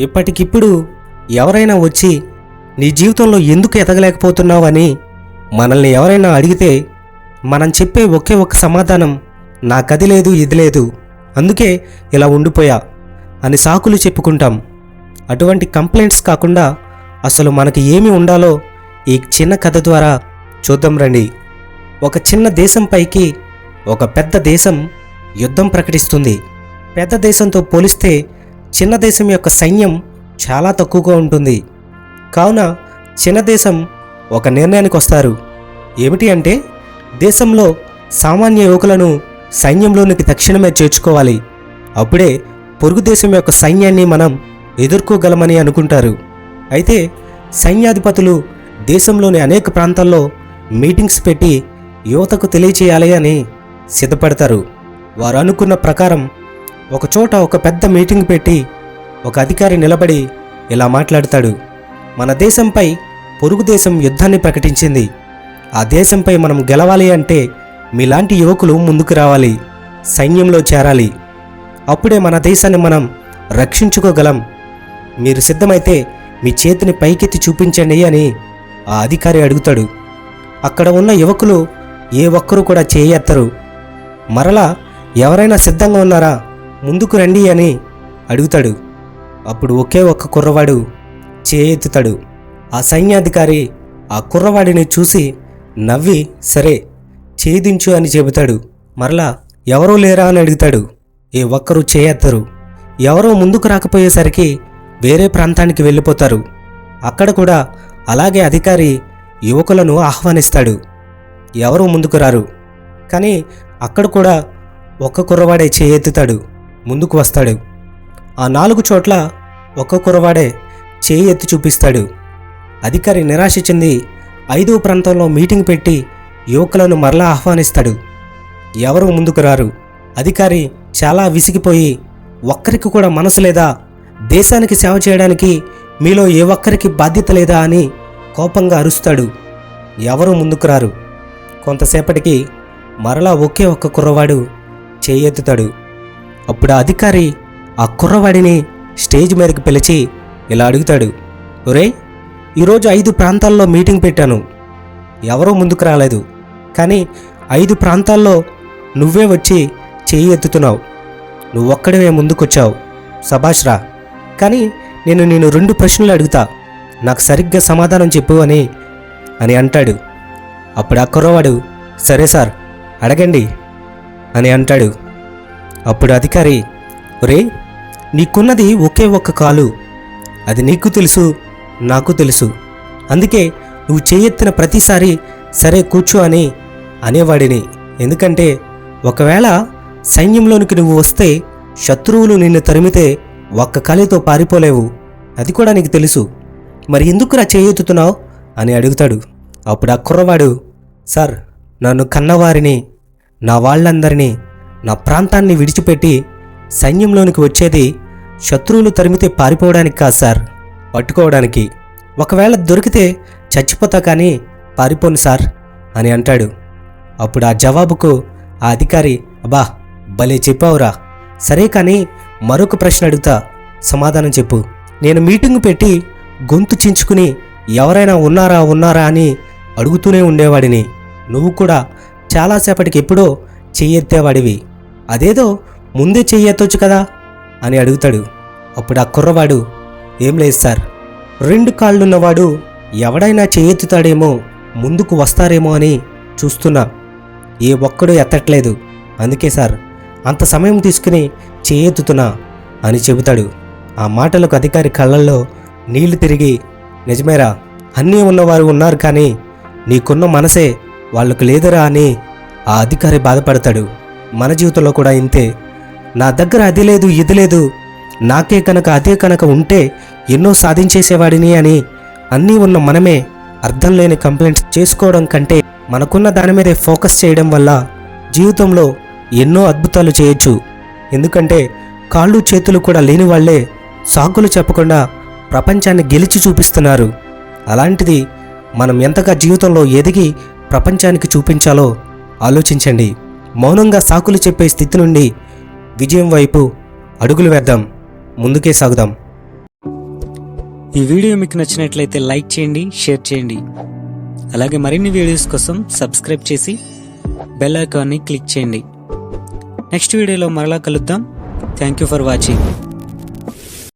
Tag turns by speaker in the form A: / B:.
A: ఇప్పటికిప్పుడు ఎవరైనా వచ్చి నీ జీవితంలో ఎందుకు ఎదగలేకపోతున్నావు అని మనల్ని ఎవరైనా అడిగితే మనం చెప్పే ఒకే ఒక్క సమాధానం నాకది లేదు ఇది లేదు, అందుకే ఇలా ఉండిపోయా అని సాకులు చెప్పుకుంటాం. అటువంటి కంప్లైంట్స్ కాకుండా అసలు మనకి ఏమి ఉండాలో ఈ చిన్న కథ ద్వారా చూద్దాం రండి. ఒక చిన్న దేశం పైకి ఒక పెద్ద దేశం యుద్ధం ప్రకటిస్తుంది. పెద్ద దేశంతో పోలిస్తే చిన్న దేశం యొక్క సైన్యం చాలా తక్కువగా ఉంటుంది. కావున చిన్న దేశం ఒక నిర్ణయానికి వస్తారు. ఏమిటి అంటే దేశంలో సామాన్య యువకులను సైన్యంలోనికి తక్షణమే చేర్చుకోవాలి. అప్పుడే పొరుగు దేశం యొక్క సైన్యాన్ని మనం ఎదుర్కోగలమని అనుకుంటారు. అయితే సైన్యాధిపతులు దేశంలోని అనేక ప్రాంతాల్లో మీటింగ్స్ పెట్టి యువతకు తెలియచేయాలి అని సిద్ధపడతారు. వారు అనుకున్న ప్రకారం ఒకచోట ఒక పెద్ద మీటింగ్ పెట్టి ఒక అధికారి నిలబడి ఇలా మాట్లాడతాడు. మన దేశంపై పొరుగు దేశం యుద్ధాన్ని ప్రకటించింది. ఆ దేశంపై మనం గెలవాలి అంటే మీలాంటి యువకులు ముందుకు రావాలి, సైన్యంలో చేరాలి. అప్పుడే మన దేశాన్ని మనం రక్షించుకోగలం. మీరు సిద్ధమైతే మీ చేతిని పైకెత్తి చూపించండి అని ఆ అధికారి అడుగుతాడు. అక్కడ ఉన్న యువకులు ఏ ఒక్కరూ కూడా చేయెత్తరు. మరలా ఎవరైనా సిద్ధంగా ఉన్నారా, ముందుకు రండి అని అడుగుతాడు. అప్పుడు ఒకే ఒక్క కుర్రవాడు చేయెత్తుతాడు. ఆ సైన్యాధికారి ఆ కుర్రవాడిని చూసి నవ్వి సరే చేదించు అని చెబుతాడు. మరలా ఎవరూ లేరా అని అడుగుతాడు. ఏ ఒక్కరూ చేయెత్తరు. ఎవరో ముందుకు రాకపోయేసరికి వేరే ప్రాంతానికి వెళ్ళిపోతారు. అక్కడ కూడా అలాగే అధికారి యువకులను ఆహ్వానిస్తాడు. ఎవరూ ముందుకు రారు. కానీ అక్కడ కూడా ఒక్క కుర్రవాడే చేయెత్తుతాడు, ముందుకు వస్తాడు. ఆ 4 చోట్ల ఒక్క కుర్రవాడే చేయి ఎత్తి చూపిస్తాడు. అధికారి నిరాశ చెంది 5వ ప్రాంతంలో మీటింగ్ పెట్టి యువకులను మరలా ఆహ్వానిస్తాడు. ఎవరూ ముందుకు రారు. అధికారి చాలా విసిగిపోయి ఒక్కరికి కూడా మనసు లేదా, దేశానికి సేవ చేయడానికి మీలో ఏ ఒక్కరికి బాధ్యత లేదా అని కోపంగా అరుస్తాడు. ఎవరూ ముందుకు రారు. కొంతసేపటికి మరలా ఒకే ఒక్క కుర్రవాడు చేయెత్తుతాడు. అప్పుడు ఆ అధికారి ఆ కుర్రవాడిని స్టేజ్ మీదకి పిలిచి ఇలా అడుగుతాడు. ఒరేయ్, ఈరోజు 5 ప్రాంతాల్లో మీటింగ్ పెట్టాను, ఎవరూ ముందుకు రాలేదు. కానీ 5 ప్రాంతాల్లో నువ్వే వచ్చి చేయి ఎత్తుతున్నావు. నువ్వొక్కడివే ముందుకొచ్చావు, సభాష్ రా. కానీ నేను 2 ప్రశ్నలు అడుగుతా, నాకు సరిగ్గా సమాధానం చెప్పు అని అంటాడు. అప్పుడు ఆ కుర్రవాడు సరే సార్ అడగండి అని అంటాడు. అప్పుడు అధికారి, ఒరే, నీకున్నది ఒకే ఒక్క కాలు, అది నీకు తెలుసు, నాకు తెలుసు. అందుకే నువ్వు చేయెత్తిన ప్రతిసారి సరే కూర్చో అని అనేవాడిని. ఎందుకంటే ఒకవేళ సైన్యంలోనికి నువ్వు వస్తే శత్రువులు నిన్ను తరిమితే ఒక్క కాలితో పారిపోలేవు, అది కూడా నీకు తెలుసు. మరి ఎందుకురా చేయెత్తుతున్నావు అని అడుగుతాడు. అప్పుడు ఆ కుర్రవాడు, సార్, నన్ను కన్నవారిని, నా వాళ్ళందరినీ, నా ప్రాంతాన్ని విడిచిపెట్టి సైన్యంలోనికి వచ్చేది శత్రువులు తరిమితే పారిపోవడానికి కాదు సార్, పట్టుకోవడానికి. ఒకవేళ దొరికితే చచ్చిపోతా కానీ పారిపోను సార్ అని అంటాడు. అప్పుడు ఆ జవాబుకు ఆ అధికారి, అబ్బా భలే చెప్పావురా, సరే కానీ మరొక ప్రశ్న అడుగుతా, సమాధానం చెప్పు. నేను మీటింగ్ పెట్టి గొంతు చించుకుని ఎవరైనా ఉన్నారా అని అడుగుతూనే ఉండేవాడిని. నువ్వు కూడా చాలాసేపటికి ఎప్పుడో చెయ్యెత్తేవాడివి, అదేదో ముందే చెయ్యెత్తొచ్చు కదా అని అడుగుతాడు. అప్పుడు ఆ కుర్రవాడు, ఏం లేదు సార్, 2 కాళ్ళున్నవాడు ఎవడైనా చెయ్యెత్తుతాడేమో, ముందుకు వస్తారేమో అని చూస్తున్నా, ఏ ఒక్కడూ ఎత్తట్లేదు, అందుకే సార్ అంత సమయం తీసుకుని చేయెత్తుతున్నా అని చెబుతాడు. ఆ మాటలకు అధికారి కళ్ళల్లో నీళ్లు తిరిగి, నిజమేరా, అన్నీ ఉన్నవారు ఉన్నారు కానీ నీకున్న మనసే వాళ్లకు లేదురా అని ఆ అధికారి బాధపడతాడు. మన జీవితంలో కూడా ఇంతే. నా దగ్గర అది లేదు ఇది లేదు, నాకే కనుక అదే కనుక ఉంటే ఎన్నో సాధించేసేవాడిని అని అన్నీ ఉన్న మనమే అర్థం లేని కంప్లైంట్స్ చేసుకోవడం కంటే మనకున్న దాని మీదే ఫోకస్ చేయడం వల్ల జీవితంలో ఎన్నో అద్భుతాలు చేయొచ్చు. ఎందుకంటే కాళ్ళు చేతులు కూడా లేని వాళ్లే సాకులు చెప్పకుండా ప్రపంచాన్ని గెలిచి చూపిస్తున్నారు. అలాంటిది మనం ఎంతగా జీవితంలో ఎదిగి ప్రపంచానికి చూపించాలో ఆలోచించండి. మౌనంగా సాకులు చెప్పే స్థితి నుండి విజయం వైపు అడుగులు వేద్దాం, ముందుకే సాగుదాం.
B: ఈ వీడియో మీకు నచ్చినట్లయితే లైక్ చేయండి, షేర్ చేయండి. అలాగే మరిన్ని వీడియోస్ కోసం సబ్స్క్రైబ్ చేసి బెల్ ఐకాన్ని క్లిక్ చేయండి. నెక్స్ట్ వీడియోలో మరలా కలుద్దాం. Thank you for watching.